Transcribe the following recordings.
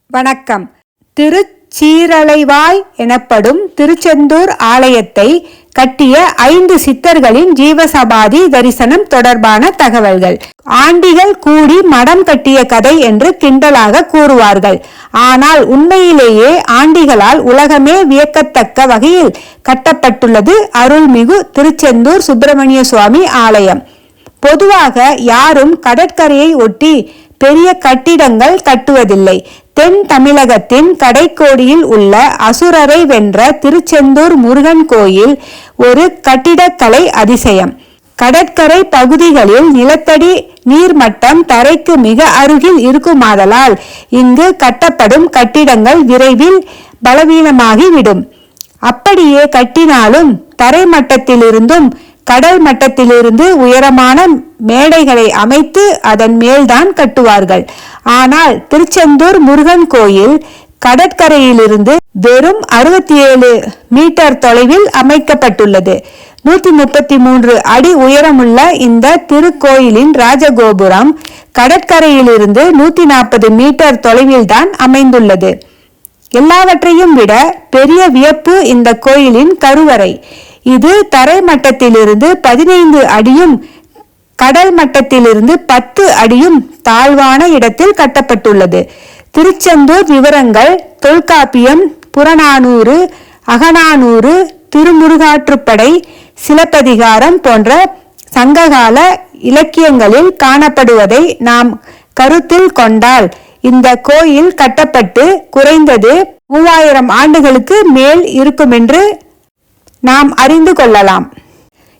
வணக்கம். திருச்சீரலைவாய் எனப்படும் திருச்செந்தூர் ஆலயத்தை கட்டிய 5 சித்தர்களின் ஜீவசமாதி தரிசனம் தொடர்பான தகவல்கள். ஆண்டிகள் கூடி மடம் கட்டிய கதை என்று கிண்டலாக கூறுவார்கள். ஆனால் உண்மையிலேயே ஆண்டிகளால் உலகமே வியக்கத்தக்க வகையில் கட்டப்பட்டுள்ளது அருள்மிகு திருச்செந்தூர் சுப்பிரமணிய சுவாமி ஆலயம். பொதுவாக யாரும் கடற்கரையை ஒட்டி பெரிய கட்டிடங்கள் கட்டுவதில்லை. தென் தமிழகத்தின் கடைக்கோடியில் உள்ள அசுரரை வென்ற திருச்செந்தூர் முருகன் கோயில் ஒரு கட்டிடக்கலை அதிசயம். கடற்கரை பகுதிகளில் நிலத்தடி நீர்மட்டம் தரைக்கு மிக அருகில் இருக்குமாதலால் இங்கு கட்டப்படும் கட்டிடங்கள் விரைவில் பலவீனமாகிவிடும். அப்படியே கட்டினாலும் தரை மட்டத்திலிருந்தும் கடல் மட்டத்திலிருந்து உயரமான மேடைகளை அமைத்து அதன் மேல்தான் கட்டுவார்கள். ஆனால் திருச்செந்தூர் முருகன் கோயில் கடற்கரையிலிருந்து வெறும் 67 மீட்டர் தொலைவில் அமைக்கப்பட்டுள்ளது. 133 அடி உயரமுள்ள இந்த திருக்கோயிலின் ராஜகோபுரம் கடற்கரையிலிருந்து 140 மீட்டர் தொலைவில்தான் அமைந்துள்ளது. எல்லாவற்றையும் விட பெரிய வியப்பு இந்த கோயிலின் கருவறை. இது தரை மட்டத்திலிருந்து 15 அடியும் கடல் மட்டத்திலிருந்து 10 அடியும் தாழ்வான இடத்தில் கட்டப்பட்டுள்ளது. திருச்செந்தூர் விவரங்கள் தொல்காப்பியம், புறநானூறு, அகநானூறு, திருமுருகாற்றுப்படை, சிலப்பதிகாரம் போன்ற சங்ககால இலக்கியங்களில் காணப்படுவதை நாம் கருத்தில் கொண்டால் இந்த கோயில் கட்டப்பட்டு குறைந்தது 3000 ஆண்டுகளுக்கு மேல் இருக்குமென்று நாம் அறிந்து கொள்ளலாம்.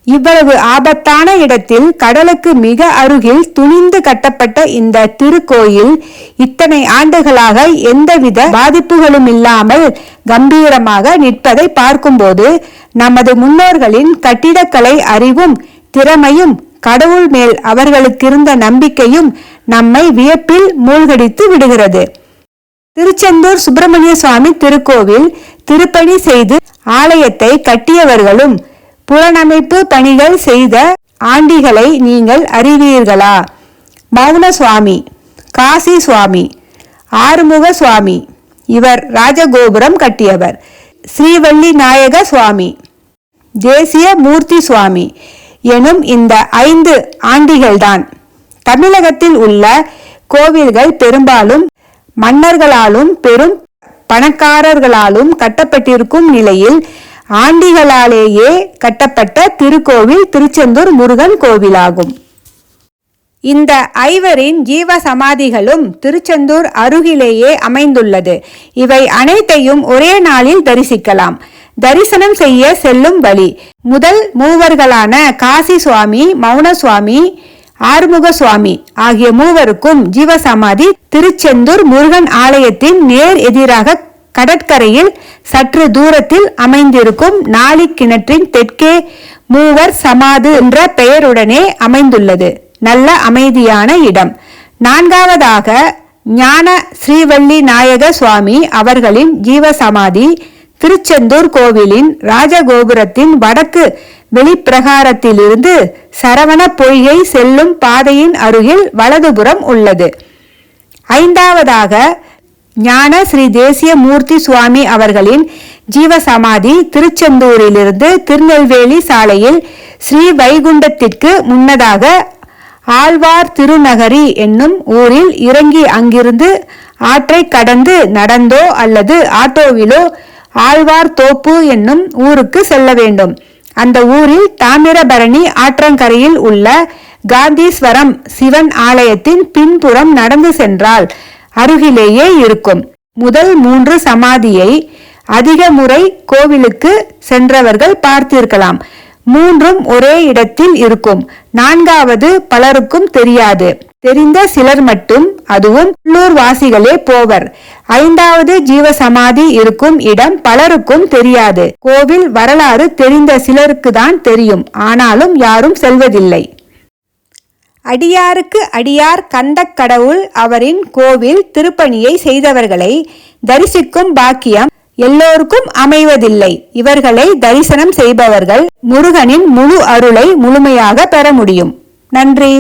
இவ்வளவு ஆபத்தான இடத்தில் கடலுக்கு மிக அருகில் துணிந்து கட்டப்பட்ட இந்த திருக்கோயில் இத்தனை ஆண்டுகளாக எந்தவித பாதிப்புகளும் இல்லாமல் கம்பீரமாக நிற்பதை பார்க்கும்போது நமது முன்னோர்களின் கட்டிடக்கலை அறிவும் திறமையும் கடவுள் மேல் அவர்களுக்கிருந்த நம்பிக்கையும் நம்மை வியப்பில் மூழ்கடித்து விடுகிறது. திருச்செந்தூர் சுப்பிரமணிய சுவாமி திருக்கோவில் திருப்பணி செய்து ஆலயத்தை கட்டியவர்களும் புறணமைப்பு பணிகள் செய்த ஆண்டிகளை நீங்கள் அறிவீர்களா? மௌன சுவாமி, காசி சுவாமி, ஆறுமுக சுவாமி, இவர் ராஜகோபுரம் கட்டியவர். ஸ்ரீவள்ளி நாயக சுவாமி, தேசிய மூர்த்தி சுவாமி எனும் இந்த 5 ஆண்டிகள்தான். தமிழகத்தில் உள்ள கோவில்கள் பெரும்பாலும் மன்னர்களாலும் பெரும் பணக்காரர்களாலும் கட்டப்பட்டிருக்கும் நிலையில் ஆண்டிகளாலேயே கட்டப்பட்ட திருக்கோவில் திருச்செந்தூர் முருகன் கோவிலாகும். இந்த 5வரின் ஜீவ சமாதிகளும் திருச்செந்தூர் அருகிலேயே அமைந்துள்ளது. இவை அனைத்தையும் ஒரே நாளில் தரிசிக்கலாம். தரிசனம் செய்ய செல்லும் வழி: முதல் மூவர்களான காசி சுவாமி, மௌன சுவாமி, ஆறுமுக சுவாமி ஆகிய மூவருக்கும் ஜீவசமாதி திருச்செந்தூர் முருகன் ஆலயத்தின் நேர் எதிராக கடற்கரையில் சற்று தூரத்தில் அமைந்திருக்கும் நாளி கிணற்றின் தெற்கே மூவர் சமாது என்ற பெயருடனே அமைந்துள்ளது. நல்ல அமைதியான இடம். 4வதாக ஞான ஸ்ரீவள்ளி நாயக சுவாமி அவர்களின் ஜீவசமாதி திருச்செந்தூர் கோவிலின் ராஜகோபுரத்தின் வடக்கு வெளிப்பிரகாரத்திலிருந்து சரவண பொய்கை செல்லும் பாதையின் அருகில் வலதுபுறம் உள்ளது. 5வதாக ஞான ஸ்ரீ தேசிய மூர்த்தி சுவாமி அவர்களின் ஜீவசமாதி திருச்செந்தூரிலிருந்து திருநெல்வேலி சாலையில் ஸ்ரீ வைகுண்டத்திற்கு முன்னதாக ஆழ்வார் திருநகரி என்னும் ஊரில் இறங்கி அங்கிருந்து ஆற்றை கடந்து நடந்தோ அல்லது ஆட்டோவிலோ ஆழ்வார் தோப்பு என்னும் ஊருக்கு செல்ல வேண்டும். அந்த ஊரில் தாமிரபரணி ஆற்றங்கரையில் உள்ள காந்தீஸ்வரம் சிவன் ஆலயத்தின் பின்புறம் நடந்து சென்றால் அருகிலேயே இருக்கும். முதல் 3 சமாதியை அதிக முறை கோவிலுக்கு சென்றவர்கள் பார்த்திருக்கலாம். 3ம் ஒரே இடத்தில் இருக்கும். 4வது பலருக்கும் தெரியாது. தெரிந்த சிலர் மட்டும், அதுவும் உள்ளூர் வாசிகளே போவர். 5வது ஜீவசமாதி இருக்கும் இடம் பலருக்கும் தெரியாது. கோவில் வரலாறு தெரிந்த சிலருக்கு தான் தெரியும். ஆனாலும் யாரும் செல்வதில்லை. அடியாருக்கு அடியார் கந்தக் கடவுள் அவரின் கோவில் திருப்பணியை செய்தவர்களை தரிசிக்கும் பாக்கியம் எல்லோருக்கும் அமைவதில்லை. இவர்களை தரிசனம் செய்பவர்கள் முருகனின் முழு அருளை முழுமையாக பெற முடியும். நன்றி.